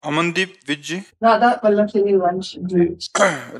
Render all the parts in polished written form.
अमनदीप विज जी। राधा वल्लभ सिंह वंश जी।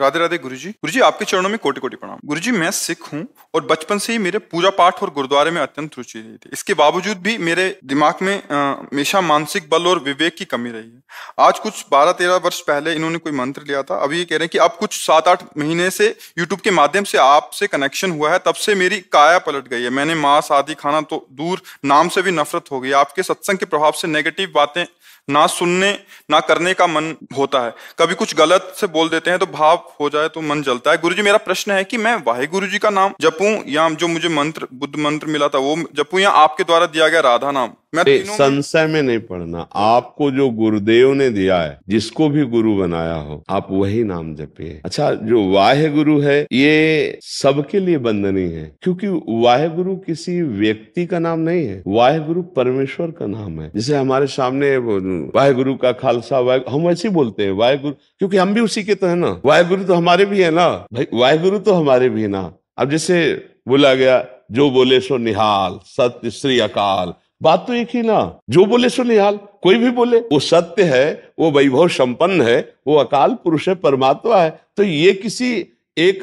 राधे राधे गुरु जी। गुरु जी आपके चरणों में कोटि कोटि प्रणाम। गुरु जी मैं सिख हूँ और बचपन से ही मेरे पूजा पाठ और गुरुद्वारे में अत्यंत रुचि रही थी। इसके बावजूद भी मेरे दिमाग में हमेशा मानसिक बल और विवेक की कमी रही है। आज कुछ 12-13 वर्ष पहले इन्होंने कोई मंत्र लिया था। अभी ये कह रहे हैं कि अब कुछ 7-8 महीने से यूट्यूब के माध्यम से आपसे कनेक्शन हुआ है, तब से मेरी काया पलट गई है। मैंने मांस आदि खाना तो दूर, नाम से भी नफरत हो गई। आपके सत्संग के प्रभाव से नेगेटिव बातें ना सुनने ना करने का मन होता है। कभी कुछ गलत से बोल देते हैं तो भाव हो जाए तो मन जलता है। गुरुजी मेरा प्रश्न है कि मैं वाहेगुरु जी का नाम जपूं या जो मुझे मंत्र बुद्ध मंत्र मिला था वो जपूं या आपके द्वारा दिया गया राधा नाम? मैं संशय में नहीं पढ़ना। आपको जो गुरुदेव ने दिया है, जिसको भी गुरु बनाया हो, आप वही नाम जपिए। अच्छा, जो वाहेगुरु है ये सबके लिए बंदनीय है, क्योंकि वाहेगुरु किसी व्यक्ति का नाम नहीं है। वाहेगुरु परमेश्वर का नाम है। जैसे हमारे सामने वाहेगुरु का खालसा, हम वैसे ही बोलते हैं वाहेगुरु, क्योंकि हम भी उसी के तो है ना। वाहेगुरु तो हमारे भी है ना भाई, वाहेगुरु तो हमारे भी है ना। अब जैसे बोला गया, जो बोले सो निहाल, सत्य श्री अकाल, बात तो एक ही ना। जो बोले सो निहाल, कोई भी बोले, वो सत्य है, वो वैभव संपन्न है, वो अकाल पुरुष है, परमात्मा है। तो ये किसी एक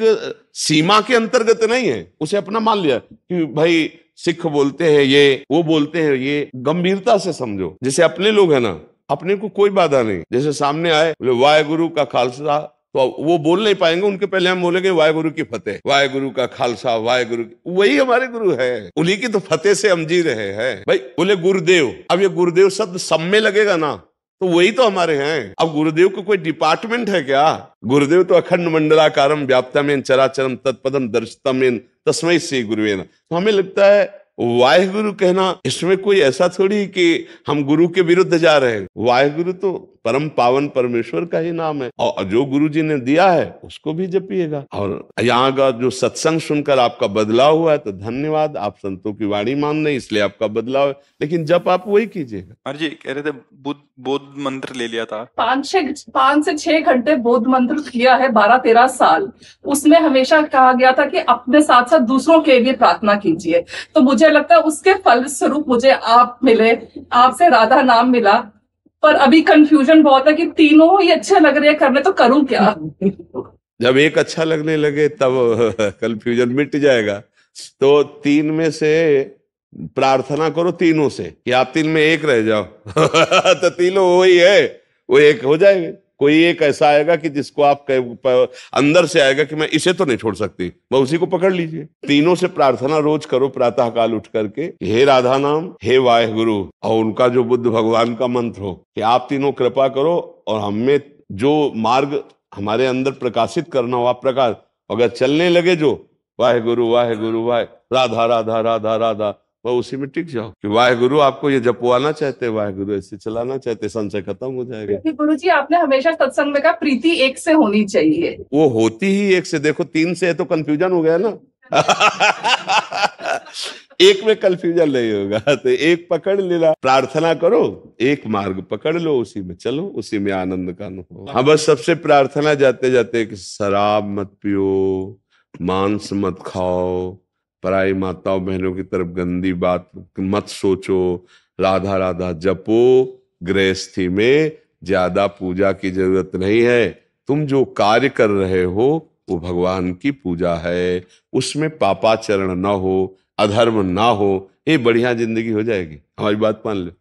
सीमा के अंतर्गत नहीं है। उसे अपना मान लिया कि भाई सिख बोलते हैं ये, वो बोलते हैं ये। गंभीरता से समझो। जैसे अपने लोग है ना, अपने को कोई बाधा नहीं। जैसे सामने आए बोले वाहेगुरु का खालसा, तो वो बोल नहीं पाएंगे, उनके पहले हम बोलेंगे वाहेगुरु की फतेह। वाहेगुरु का खालसा, वाहेगुरु, वही हमारे गुरु है, उन्हीं की तो फतेह से हम जी रहे हैं भाई। बोले गुरुदेव, अब ये गुरुदेव शब्द सब में लगेगा ना, तो वही तो हमारे हैं। अब गुरुदेव को कोई डिपार्टमेंट है क्या? गुरुदेव तो अखंड मंडलाकारम व्याप्तमेन चराचरम तत्पदम दर्शितमेन तस्मै श्री गुरुवे। तो हमें लगता है वाहेगुरु कहना, इसमें कोई ऐसा थोड़ी कि हम गुरु के विरुद्ध जा रहे हैं। वाहेगुरु तो परम पावन परमेश्वर का ही नाम है, और जो गुरु जी ने दिया है उसको भी जपिएगा। और यहाँ का जो सत्संग सुनकर आपका बदलाव हुआ है तो धन्यवाद। आप संतों की वाणी मान नहीं, इसलिए आपका बदलाव है, लेकिन जब आप वही कीजिएगा। अरे जी कह रहे थे बौद्ध मंत्र ले लिया था। 5 से 6 घंटे बौद्ध मंत्र किया है 12-13 साल। उसमें हमेशा कहा गया था कि अपने साथ साथ दूसरों के लिए प्रार्थना कीजिए। तो मुझे लगता है उसके फलस्वरूप मुझे आप मिले, आपसे राधा नाम मिला। पर अभी कंफ्यूजन बहुत है कि तीनों ही अच्छे लग रहे हैं करने, तो करूं क्या? जब एक अच्छा लगने लगे तब कंफ्यूजन मिट जाएगा। तो 3 में से प्रार्थना करो, तीनों से कि आप 3 में एक रह जाओ तो तीनों वही है, वो एक हो जाएंगे। कोई एक ऐसा आएगा कि जिसको आप अंदर से आएगा कि मैं इसे तो नहीं छोड़ सकती, मैं उसी को पकड़ लीजिए। तीनों से प्रार्थना रोज करो, प्रातः काल उठ करके, हे राधा नाम, हे वाहेगुरु, और उनका जो बुद्ध भगवान का मंत्र हो कि आप तीनों कृपा करो और हमें जो मार्ग हमारे अंदर प्रकाशित करना हो आप प्रकाश। अगर चलने लगे जो वाहेगुरु वाहेगुरु वाहे राधा राधा राधा राधा, वह उसी में टिक जाओ कि वाहेगुरु आपको ये जपवाना चाहते, वाहेगुरु ऐसे चलाना चाहते, संशय खत्म हो जाएगा। गुरु जी आपने हमेशा सत्संग में कहा प्रीति एक से होनी चाहिए, वो होती ही एक से। देखो 3 से है तो कंफ्यूजन हो गया ना एक में कंफ्यूजन नहीं होगा, तो एक पकड़ लेना, प्रार्थना करो, एक मार्ग पकड़ लो, उसी में चलो, उसी में आनंद का अनुभव। हाँ, बस सबसे प्रार्थना जाते जाते कि शराब मत पियो, मांस मत खाओ, पराई माताओं बहनों की तरफ गंदी बात मत सोचो, राधा राधा जपो। गृहस्थी में ज्यादा पूजा की जरूरत नहीं है। तुम जो कार्य कर रहे हो वो भगवान की पूजा है, उसमें पापाचरण ना हो, अधर्म ना हो, ये बढ़िया जिंदगी हो जाएगी। हमारी बात मान लो।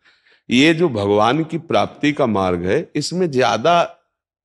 ये जो भगवान की प्राप्ति का मार्ग है, इसमें ज्यादा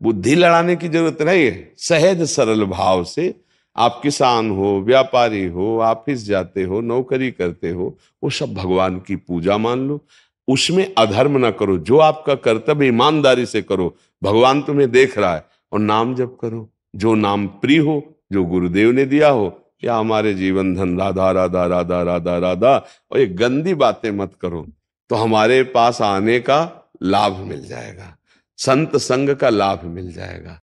बुद्धि लड़ाने की जरूरत नहीं है। सहज सरल भाव से आप किसान हो, व्यापारी हो, ऑफिस जाते हो, नौकरी करते हो, वो सब भगवान की पूजा मान लो। उसमें अधर्म ना करो, जो आपका कर्तव्य ईमानदारी से करो, भगवान तुम्हें देख रहा है। और नाम जप करो, जो नाम प्रिय हो, जो गुरुदेव ने दिया हो, या हमारे जीवन धन राधा राधा राधा राधा राधा। और ये गंदी बातें मत करो, तो हमारे पास आने का लाभ मिल जाएगा, संत संग का लाभ मिल जाएगा।